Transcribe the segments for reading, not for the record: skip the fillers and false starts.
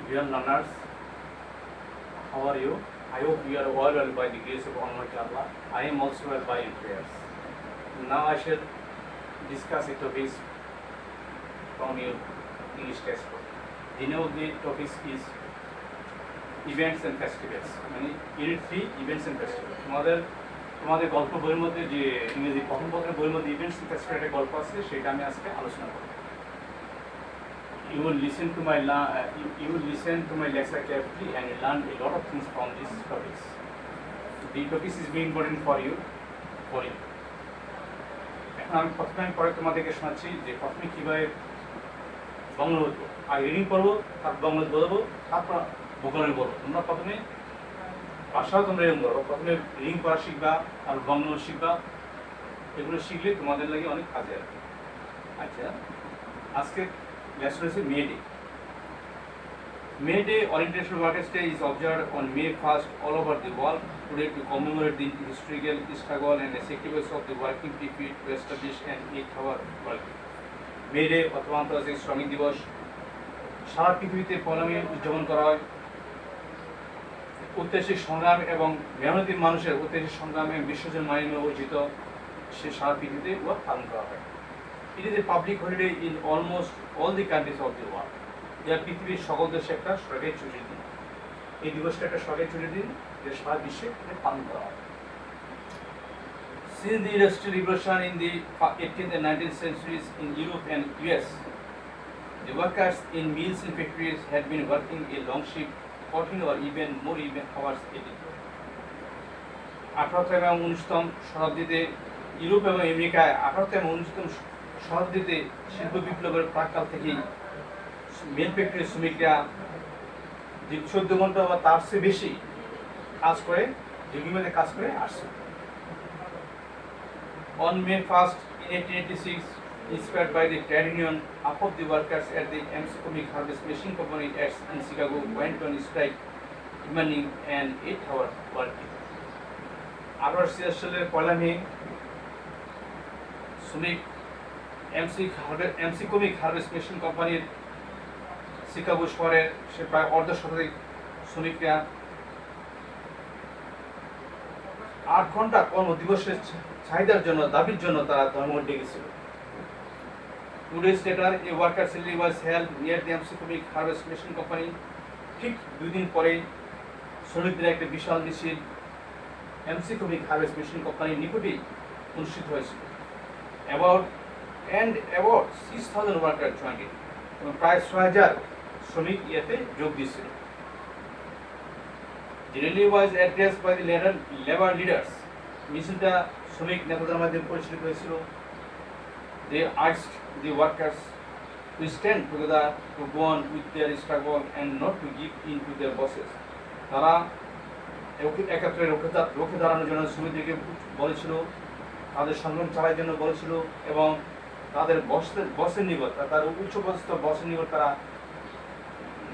Dear learners, how are you? I hope you are all well by the grace of Almighty Allah. I am also well by your prayers. Now I shall discuss a topic from your English textbook. The name of the topic is events and festivals. মানে Unit 3 events and festivals. তোমাদের গল্প বইয়ের মধ্যে যে ইংরেজি প্রথম পত্রের বইয়ের মধ্যে ইভেন্টস এন্ড ফেস্টিভ্যাল একটা গল্প আছে সেটা আমি আজকে আলোচনা করব। You will listen to my lecture carefully and you learn a lot of things from these topics. The topics is very important for you. এখন আমি প্রথমে পরে তোমাদেরকে শোনাচ্ছি যে প্রথমে কীভাবে বাংলা বলবো, আর রিডিং করবো, তারপর বাংলা বলবো, তারপর ভূগোলের বলবো। তোমরা প্রথমে ভাষাও তোমরা এরকম করো, প্রথমে রিডিং করা শিখবা আর বাংলা শিখবা। এগুলো শিখলে তোমাদের লাগে অনেক কাজে আসবে। আচ্ছা, আজকে লেসন হচ্ছে May Day. May Day or International Workers' Day is observed on May 1st all over the world today to commemorate the historical struggle and the sacrifice of the working people to establish an 8-hour work week. May Day অথবা আন্তর্জাতিক শ্রমিক দিবস সারা পৃথিবীতে পয়লা মে উদযাপন করা হয়। ঐতিহাসিক সংগ্রাম এবং মেহনতি মানুষের ঐতিহাসিক সংগ্রামে বিশ্বজন মাইনে অর্জিত সে সারা পৃথিবীতে পালন করা হয়। It is a public holiday in almost all the countries of the world. যা পৃথিবীর সকল দেশে একটা সরকারি ছুটির দিন। এই দিবসটা একটা সরকারি ছুটির দিন যে সারা বিশ্বে পালন করা হয়। Since the Industrial Revolution in the 18th and 19th centuries in Europe and US, the workers in mills and factories had been working a long shift, 14 or even more hours a day. 18th এবং 19ম শতাব্দীতে Europe এবং আমেরিকায় 18th এবং 19ম শতাব্দীতে শিল্প বিপ্লবের প্রাক্কাল থেকেই মিল ফ্যাক্টরির শ্রমিকরা যে 14 ঘন্টা বা তার চেয়ে বেশি কাজ করে ডিগ্রিমেন্টে কাজ করে আসছে। On May 1st in 1886, inspired by the trade union, half of the workers at the MC-Comic Harvest Machine Company in Chicago went on strike, demanding an 8-hour work week. 1886 সালের পয়লা মে শ্রমিক MC-Comic Harvest Machine কোম্পানির Chicago শহরের সে প্রায় অর্ধ শতাধিক শ্রমিকরা 8 ঘন্টা কর্মদিবসের চাহিদার জন্য দাবির জন্য তারা ধর্মঘট ডেকেছিল। 2 days later, a workers' rally was held near the MC-Comic Harvest Machine Company. ঠিক 2 দিন পরে শ্রমিকদের একটা বিশাল মিছিল MC-Comic Harvest Machine কোম্পানির নিকটেই অনুষ্ঠিত হয়েছিল। About 6,000 workers joined it. এবং প্রায় 6,000 শ্রমিক এতে যোগ দিয়েছিল। The rally was addressed by the labor leaders. মিছিলটা শ্রমিক নেতাদের মাধ্যমে পরিচালিত হয়েছিল। They asked the workers to stand together to go on with their struggle and not to give in to their bosses. তারা একত্রে রুখে দাঁড়ানোর জন্য শ্রমিকদেরকে বলেছিল, তাদের সংগ্রাম চালানোর জন্য বলেছিল এবং তাদের বসের নিকট তার উচ্চপদস্থ বসের নিকট তারা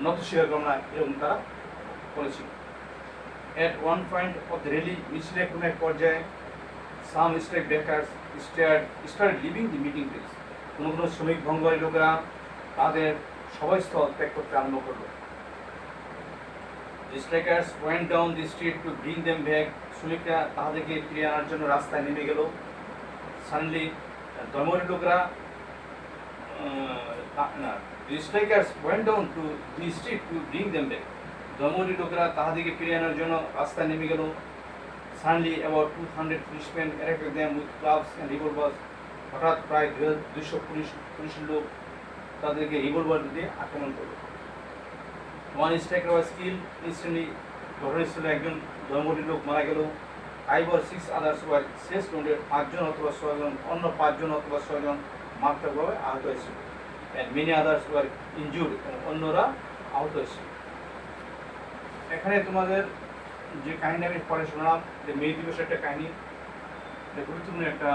নত স্বীকার করবে না এরকম তারা বলেছিল। At one point of the rally, মিছিলের কোনো এক পর্যায়ে some strike breakers started leaving the meeting place. কোনো শ্রমিক ভঙ্গকারী লোকেরা তাদের সভাস্থল ত্যাগ করতে আরম্ভ করলো। The strikers went down the street to bring them back. শ্রমিকরা তাদেরকে ফিরিয়ে আনার জন্য রাস্তায় নেমে গেল। Suddenly, ধর্মঘটের লোকেরা the strikers went down to the street to bring them back. ধর্মঘটের লোকেরা তাদেরকে ফিরিয়ে আনার জন্য রাস্তায় নেমে গেল। Suddenly, about 200 policemen attacked them with clubs and revolvers. হঠাৎ প্রায় 200 পুলিশের লোক তাদেরকে রিভলভার দিয়ে আক্রমণ করল। One striker was killed instantly. ঘটনাস্থলে একজন ধর্মঘটের লোক মারা গেল। 5 or 6 others were seriously wounded. 5 জন অথবা 6 জন, অন্য 5 জন অথবা 6 জন মারাত্মকভাবে আহত হয়েছিল। And many others were injured. অন্যরা আহত হয়েছিল। এখানে তোমাদের যে কাহিনী আমি পরে শোনালাম যে মে দিবসের একটা কাহিনী, এটা গুরুত্বপূর্ণ একটা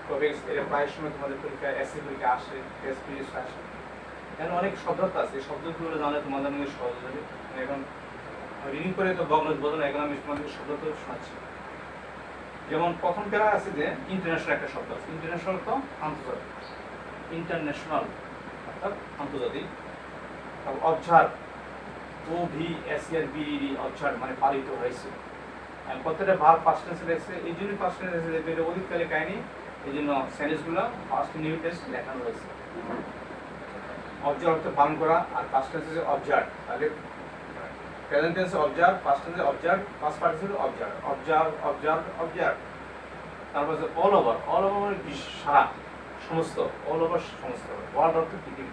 টপিক। এটা প্রায় সময় তোমাদের পরীক্ষায় এসএ পরীক্ষা আসে, টেস্ট সিরিজ আসে। এখানে অনেক শব্দতা আছে, এই শব্দগুলো জানলে তোমাদের মধ্যে সহজ হবে। এখন রিডিং করে তো বগল বদল, এখন আমি তোমাদের শব্দটা শোনাচ্ছি। যেমন প্রথম প্যারা আছে যে ইন্টারন্যাশনাল একটা শব্দ আছে। ইন্টারন্যাশনাল তো আন্তর্জাতিক, ইন্টারন্যাশনাল অর্থাৎ আন্তর্জাতিক। অবজার্ভ OVSERBED অবজার্ভ মানে পালিত হয়েছে। প্রত্যেকটা ভার ফার্স্ট টেন্সে লেখছে, এই জন্যই ফার্স্ট টেন্সে এটা অতীতকালে কাহিনী, এই জন্য সেন্টেন্সগুলো ফার্স্ট নিউ টেন্স লেখানো হয়েছে। অবজার্ভ অর্থ পালন করা, আর ফার্স্ট টেন্সে অবজার্ভ, তাহলে প্রেজেন্ট টেন্সে অবজার্ভ, ফার্স্ট টেন্সে observe, first participle observe, observe observe observe. তারপর হচ্ছে অল ওভার, অল ওভার মানে সারা, সমস্ত, অল ওভার সমস্ত, ওয়ার্ল্ড অর্থ পৃথিবী,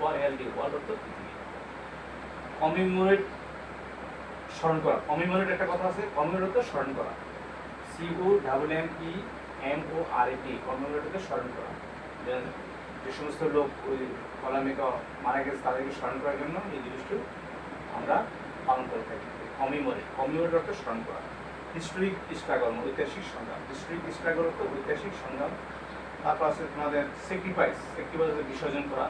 WORLD, ওয়ার্ল্ড অর্থ পৃথিবী। কমিমোরেট স্মরণ করা, কমিমোরেট একটা কথা আছে, কমিমোরেট অর্থ স্মরণ করা, COMMEMORAT, কমিমোরেট অর্থ স্মরণ করা। যে সমস্ত লোক ওই কলামিকা মারা গেছে তাদেরকে স্মরণ করার জন্য এই জিনিসটি আমরা পালন করে থাকি। কমিমোরেট, কমিমোরেট অর্থ স্মরণ করা। হিস্টোরিক স্ট্রাগল, ঐতিহাসিক সংগ্রাম, হিস্টোরিক স্ট্রাগল অর্থ ঐতিহাসিক সংগ্রাম। তারপর আছে তোমাদের স্যাক্রিফাইস, স্যাক্রিফাইস বিসর্জন করা।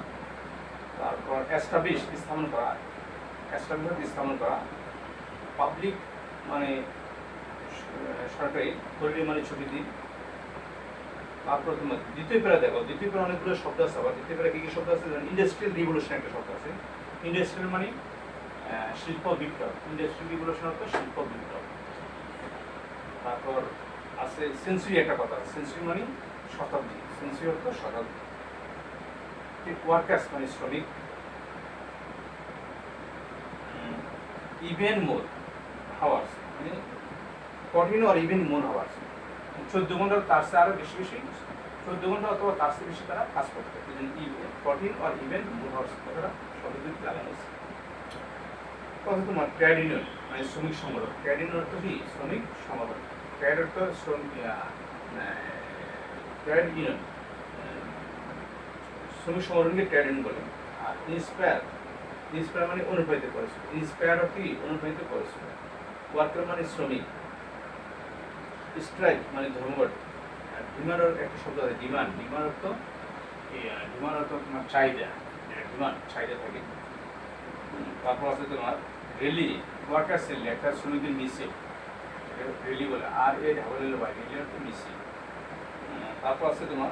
তারপর এস্টাবলিশ, স্থাপন করা, এস্টাবলিশ স্থাপন করা। পাবলিক মানে সরকারি, হলিডে মানে ছুটি দিন। তারপর তোমার দ্বিতীয় প্যারা দেখো, দ্বিতীয় প্যারা অনেকগুলো শব্দ আছে, আবার দ্বিতীয় প্যারা কী কী শব্দ আছে? ইন্ডাস্ট্রিয়াল রিভলিউশন একটা শব্দ আছে। ইন্ডাস্ট্রিয়াল মানে শিল্প বিপ্লব, ইন্ডাস্ট্রিয়াল রিভলিউশন অর্থ শিল্প বিপ্লব। তারপর আছে সেঞ্চুরি একটা কথা, সেঞ্চুরি মানে শতাব্দী, সেঞ্চুরি অর্থ শতাব্দী। ওয়ার্কার্স মানে শ্রমিক। ইভেন মোর হাওয়ার্স মানে কঠিন আর ইভেন মোর হাওয়ার্স, 14 ঘন্টা তার চেয়ে আরও বেশি বেশি, 14 ঘন্টা অথবা তার চেয়ে বেশি তারা কাজ করতে। এই জন্য কঠিন আর ইভেন মোর হাওয়ার্স কথাটা শব্দ লাগানো হয়েছে। কথা তোমার ট্রেড ইউনিয়ন মানে শ্রমিক সংগঠন, ট্রেড ইউনিয়ন অর্থ কি? শ্রমিক সংগঠন। ট্রেড অর্থ ট্রেড ইউনিয়ন, শ্রমিক সংগঠনকে ট্রেড ইউনিয়ন বলে। আর ইন্সপায়ার, ইন্সপায়ার মানে অনুপ্রাণিত করেছিল, ইন্সপায়ার অর্থ কি? অনুপ্রাণিত করেছিল। ওয়ার্কার মানে শ্রমিক। স্ট্রাইক মানে ধর্মঘট। ডিমান্ড একটা শব্দ আছে, ডিমান্ড, ডিমান্ড অর্থ ডিমান্ড অর্থ তোমার চাহিদা, ডিমান্ড চাহিদা থাকে। তারপর আছে তোমার রেলি, ওয়ার্কার্স রেলি, একটা শ্রমিকদের মিছিল রেলি বলে, আর এ ঢাবলের বাইরে রেলি অর্থ মিছিল। তারপর আছে তোমার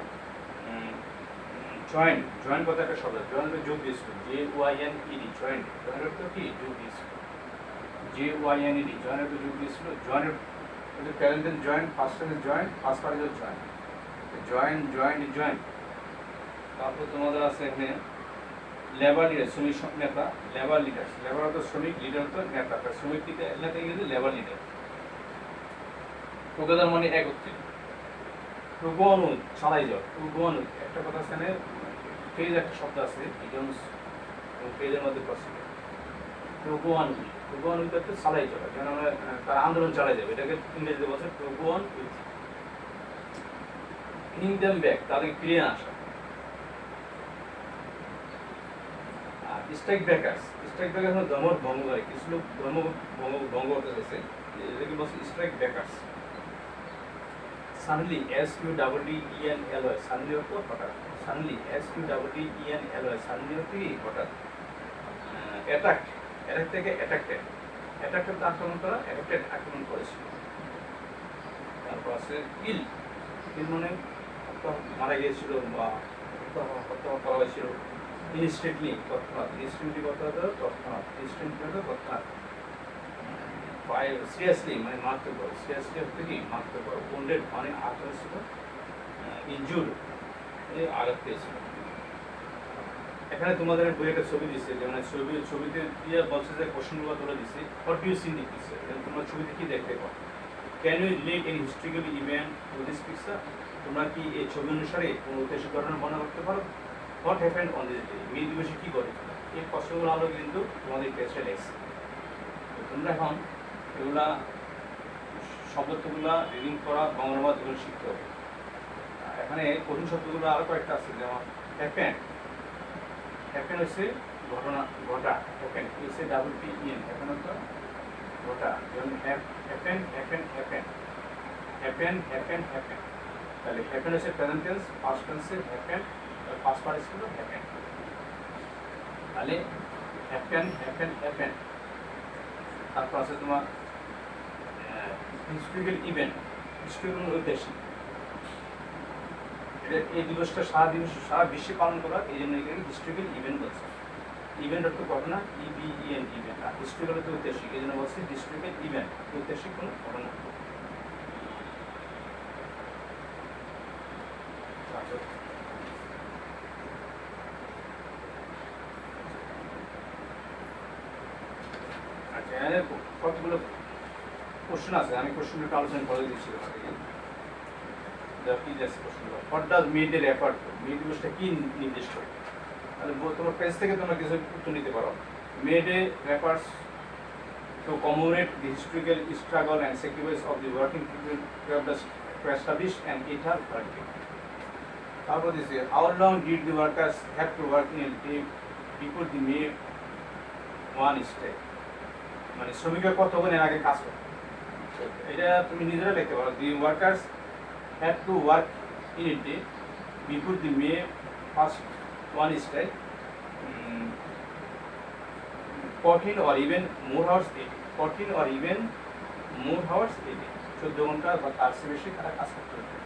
জয়েন্ট, জয়েন্ট কথা একটা শব্দ, জয়েন্ট যোগ দিয়েছিল, JOINED, জয়েন্ট, জয়েন্ট অর্থ কি? যোগ দিয়েছিল, JOINED, জয়েন্ট অর্থ যোগ দিয়েছিল। Joint present tense joint, first tense joint, first participle joint, joint joint joint. তারপর তোমাদের আছে এখানে লেবার লিডার, শ্রমিক নেতা, লেবার লিডার, লেবার অর্থ শ্রমিক, লিডার অর্থ নেতা, শ্রমিক নেতা কিন্তু লেবার লিডার। টুগেদার মানে একত্রে। টুগোয়ানুদ, চালাই যাও, টুগোয়ানুদ একটা কথা আছে, পেজ একটা শব্দ আছে, ইডিয়মস পেজের মধ্যে প্রশ্ন। টুগোয়ানুদ, টুগোয়ানুদ অর্থ চালাই যাওয়া, যেন তারা আন্দোলন চালাই যাবে, এটাকে ইংরেজিতে বলছে টুগোয়ান উইথ। ব্রিং দেম ব্যাক, তাদেরকে ফিরিয়ে আসা। স্ট্রাইক ব্রেকার্স, স্ট্রাইক ব্রেকার্স মানে ধর্ম ভঙ্গ করে, কিছু লোক ধর্ম ভঙ্গ করতে চাইছে, এটাকে বলছে strike breakers. Suddenly, SUDDENLY, suddenly অর্থ হঠাৎ, সাডেনলি, SUDDENLY, সাডেনলি অর্থ কি? হঠাৎ। অ্যাটাক, অ্যাটাক থেকে অ্যাটাকটেড, অ্যাটাকটেড আক্রমণ করা, অ্যাটাকটেড আক্রমণ করেছিল। তারপর আছে কিল, কিল মানে মারা গিয়েছিল বা হত্যা করা হয়েছিল। ইনস্ট্যান্টলি, তৎক্ষণাৎ, ইনস্ট্যান্টলি কথা হতো তৎক্ষণাৎ, ইনস্ট্যান্টলি হতো তৎক্ষণাৎ। সিরিয়াসলি মানে মারতে পারো, সিরিয়াসলি হচ্ছে কি? মারতে পারো। ওন্ডেড মানে আঘাত ছিল, ইনজুর আঘাত পেয়েছিল। এখানে তোমাদের বই একটা ছবি দিচ্ছে, যেমন ছবিতে দিয়ে বলছে যে কোশ্চেনগুলো তুলে দিচ্ছে, হোয়াট ইউ সিন দিচ্ছে, তোমরা ছবিতে কি দেখতে পাও? Can you relate any historical event to this picture? তোমরা কি এই ছবি অনুসারে কোনো ঐতিহাসিক ঘটনা বর্ণনা করতে পারো? What happened on this day, May দিবসে কী করেছিল? এই প্রশ্নগুলো আলো কিন্তু তোমাদের টেস্টে লেগেছে। তোমরা এখন এগুলা শব্দগুলা রিডিং করা, বাংলা এগুলো শিখতে হবে। এখানে কঠিন শব্দগুলো আরও কয়েকটা আছে, যেমন হ্যাপেন, হ্যাপেন হচ্ছে ঘটনা, ঘটা, হ্যাপেন হচ্ছে PPEN, হ্যাপেন হচ্ছে ঘটা, যেমন happen happen happen happen happen happen. তাহলে হ্যাপেন হচ্ছে প্রেজেন্ট টেন্স, পাস্ট টেন্সে হ্যাপেন, ফার্স্ট পার্টিসিপল হ্যাপেন। তাহলে হ্যাপেন হ্যাপেন হ্যাপেন। তারপর আছে তোমার হিস্টোরিক্যাল ইভেন্ট, হিস্টোরিক্যাল ঐতিহাসিক। এই দিবসটা সারা বিশ্বে পালন করা, এই জন্য এটাকে হিস্টোরিক্যাল ইভেন্ট বলছে। ইভেন্ট অর্থ ঘটনা, ইভিএন ইভেন্ট, আর হিস্ট্রিক্যাল হচ্ছে ঐতিহাসিক, এই জন্য বলছি হিস্ট্রিক্যাল ইভেন্ট, ঐতিহাসিক কোনো ঘটনা। আচ্ছা, এখানে কতগুলো কোশ্চেন আছে, আমি কোশ্চেনটা আলোচনা করে দিচ্ছি তোমাদেরকে। What does May Day refer to, May দিবসটা কি নির্দেশ করে? তাহলে তোমার পেজ থেকে তোমরা কিছু উত্তর নিতে পারো। Made a refers to commemorate the historical struggle and sacrifice of the working people to establish an ether working. তারপর দিছে, how long did the workers have to work in a day before the May 1 strike? মানে শ্রমিকরা কতক্ষণ এর আগে কাজ করে, এটা তুমি নিজেরা লিখতে পারো। the workers had to work in a day before the May 1 strike, 14 or even more hours a day, 14 or even more hours a day, 14 ঘন্টা বা তার চেয়ে বেশি তারা কাজ করতে হবে।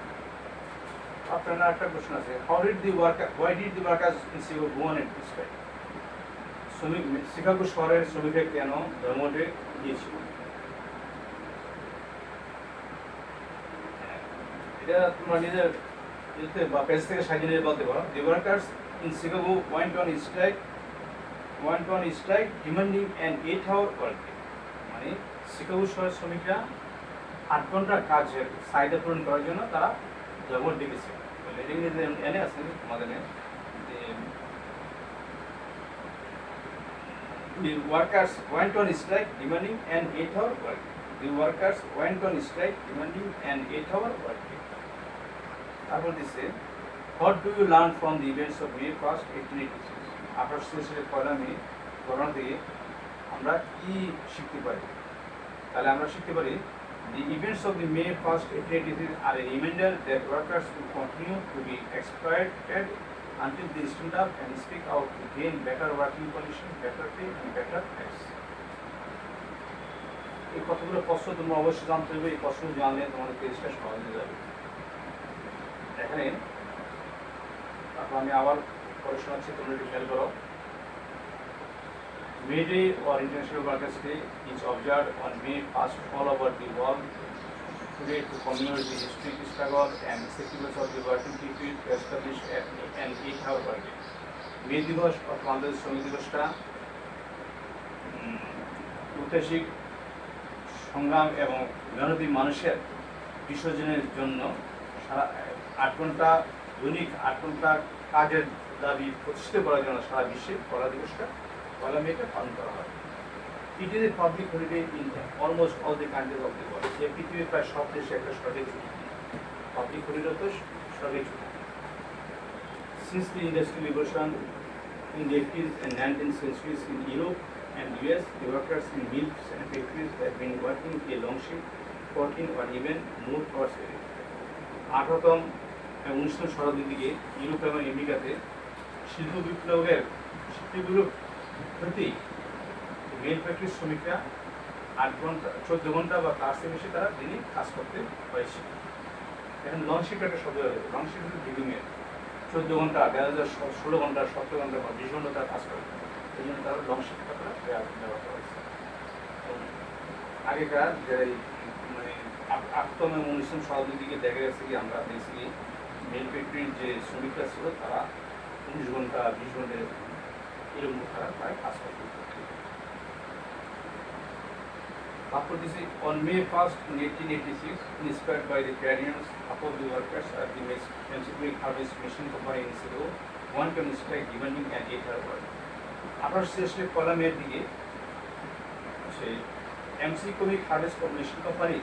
আপনার একটা প্রশ্ন আছে, why did the workers in Chicago go on a strike? শ্রমিক শিকাগো শহরের শ্রমিকরা কেন ধর্মঘটে গিয়েছিল? এটা তোমরা নিজের বা পেজ থেকে সাজিয়ে নিয়ে বলতে পারো। The workers in Chicago went on strike demanding an 8-hour workday, মানে শিকাগো শহরের শ্রমিকরা 8 ঘন্টার কাজের চাহিদা পূরণ করার জন্য তারা ধর্মঘট ডেকেছে। এনে আছে তোমাদের The workers went on strike demanding an 8-hour workday. The workers went on strike demanding an 8-hour workday. তারপর দিছে, what do you learn from the events of May 1st, 1886? 1886 পয়লা মে ঘটনা থেকে আমরা কি শিখতে পারি? তাহলে আমরা শিখতে পারি, the events of the May 1st, 1886 are a reminder that workers will continue to be exploited until they stood up and speak out to gain better working conditions, better pay and better lives. এই কতগুলো প্রশ্ন তোমরা অবশ্যই জানতে হবে, এই প্রশ্ন জানলে তোমাদের পেজটা সহজ হয়ে যাবে। এখানে তারপর আমি আবার পরে শোনাচ্ছি, তোমরা একটু খেয়াল করো। May Day or International Workers' Day is observed on May 1st all over the world today to commemorate the historic struggle and sacrifice of the working people to establish an 8-hour workday. মে দিবস অথবা আন্তর্জাতিক শ্রমিক দিবসটা ঐতিহাসিক সংগ্রাম এবং মেহনতি মানুষের বিসর্জনের জন্য সারা 8 ঘন্টা দৈনিক 8 ঘন্টা কাজের দাবি প্রতিষ্ঠিত করার জন্য সারা বিশ্বে পয়লা দিবসটা পয়লা মেটা পালন করা হয়। It is a public holiday in almost all the countries of the world. যে পৃথিবীর প্রায় সব দেশে একটা সরকারি ছুটি, পাবলিক হলিডে তো সরকারি ছুটি। Since the Industrial Revolution in the 18th and 19th centuries in Europe and US, the workers in mills and factories have been working a long shift, 14 or even more hours a day. 18ম এবং 19ম শতাব্দীর দিকে Europe এবং আমেরিকাতে শিল্প বিপ্লবের প্রতি মিল ফ্যাক্টরির শ্রমিকরা 8 ঘন্টা 14 ঘন্টা বা তার চেয়ে বেশি তারা দিনই কাজ করতে পারছিল। এখন লং শিফট একটা শব্দ হয়েছে, লং শিফট হচ্ছে দীর্ঘমেয়াদ, 14 ঘন্টা, 16 ঘন্টা, 17 ঘন্টা বা 20 ঘন্টা তারা কাজ করে, এই জন্য তারা লং শিফটটা তারা ব্যবহার করা হয়েছে। আগেকার যে মানে 8ম এবং 19ম শতাব্দীর দিকে দেখা গেছে কি আমরা দেখছি মিল ফ্যাক্টরির যে শ্রমিকরা ছিল তারা 19 ঘন্টা 20 ঘন্টা এরকম তারা প্রায় কাজ করতে। তারপর দিছি, on May 1st, 1886, inspired by the trade unions, half of the workers at the Mississippi Harvest Machine Company in Chicago went on strike demanding an 8-hour work. 1886 পয়লা মের দিকে সেই MC comic harvest machine company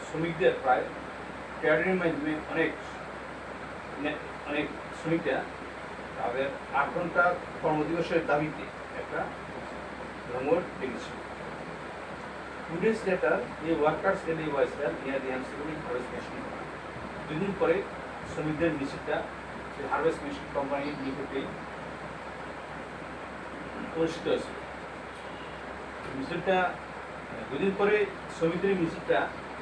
শ্রমিকদের প্রায় trade ইউনিয়নের মাধ্যমে অনেক শ্রমিকরা তাদের 8 ঘন্টা কর্মদিবসের দাবিতে একটা ধর্মঘট ডেকেছিল। 2 days later, the workers rally was held near the MCC Harvest Machine Company. 2 দিন পরে শ্রমিকদের মিছিলটা সেই হারভেস্ট মেশিন কোম্পানির নিকটে অনুষ্ঠিত হয়েছিল। মিছিলটা 2 দিন পরে শ্রমিকদের মিছিলটা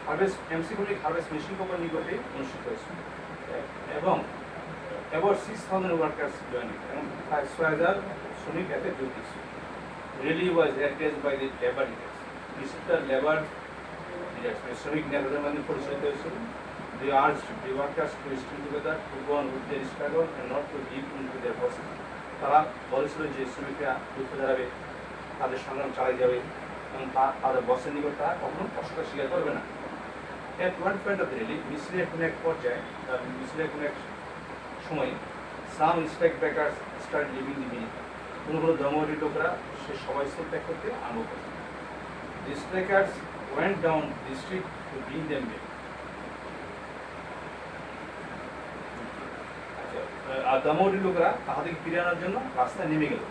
হারভেস্ট মেশিন কোম্পানির নিকটে অনুষ্ঠিত হয়েছিল এবং about 6,000 workers joined, এবং প্রায় 6,000 শ্রমিক এতে যোগ দিচ্ছে। Rally was address by the labour leaders, বিশেষটা লেবার লিডার্স শ্রমিক নেতাদের মধ্যে পরিচালিত হয়েছিল। They urged the workers to stick together, to go on with their struggle and not to give in to their bosses. তারা বলেছিল যে শ্রমিকরা যুদ্ধ দাঁড়াবে, তাদের সংগ্রাম চালিয়ে যাবে এবং তাদের বসের নিকট তারা কখনো কষ্টটা স্বীকার করবে না। At one point of the rally, মিছিলের কোনো এক পর্যায়ে, মিছিলের কোনো এক সময়, some strike breakers started leaving the meeting. কোনো দমরি লোকরা সে সভাস্থল ত্যাগ করতে আরম্ভ করে। The strikers went down the street to bring them back. আর দমরি লোকরা তাহাদেরকে ফিরে আনার জন্য রাস্তায় নেমে গেল।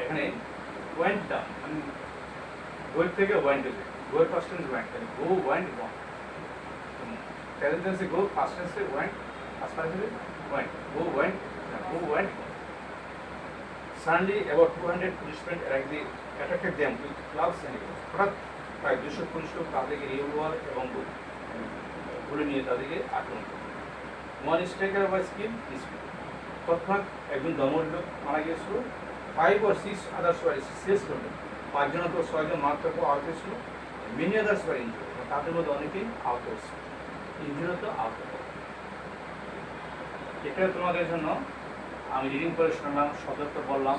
এখানে ওয়েন্ট ডাউন, গোয়ের থেকে ওয়েন্ট হয়েছে, গোয়ের first tense went, go went gone, present টেন্সে গো, ফার্স্ট টেন্সে ওয়েন্ট, ফার্স্ট টেন্সে went, go went. Suddenly, about 200 policemen attacked them with clubs and arrows. হঠাৎ প্রায় 200 পুলিশ লোক তাদেরকে রিভলভার এবং বলে নিয়ে তাদেরকে আক্রমণ করে। One striker was killed peacefully. তৎক্ষণাৎ একজন দমরি লোক মারা গিয়েছিল। 5 or 6 others were seriously. 5 জন অথবা 6 জন মারাত্মক আহত হয়েছিল। Many others were injured. তাদের মধ্যে অনেকেই আহত হয়েছিল। ইনজুরি তো আহত। এটা তোমাদের জন্য আমি রিডিং করে শুনলাম, শব্দটা বললাম,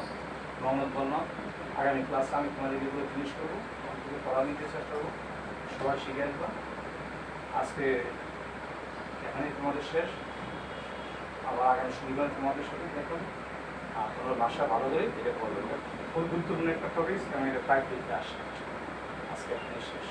মহম্মদ বললাম। আগামী ক্লাসে আমি তোমাদের এগুলো ফিনিশ করবো, তোমাদেরকে পড়া নিতে চেষ্টা করবো, সবাই শিখে আসবা। আজকে এখানেই তোমাদের শেষ, আবার আগামী শনিবার তোমাদের সাথে দেখুন। আর তোমার ভাষা ভালো করে এটা বলবেন, খুব গুরুত্বপূর্ণ একটা টপিক, আমি এটা প্রায় দিতে আসি। আজকে এখানেই শেষ।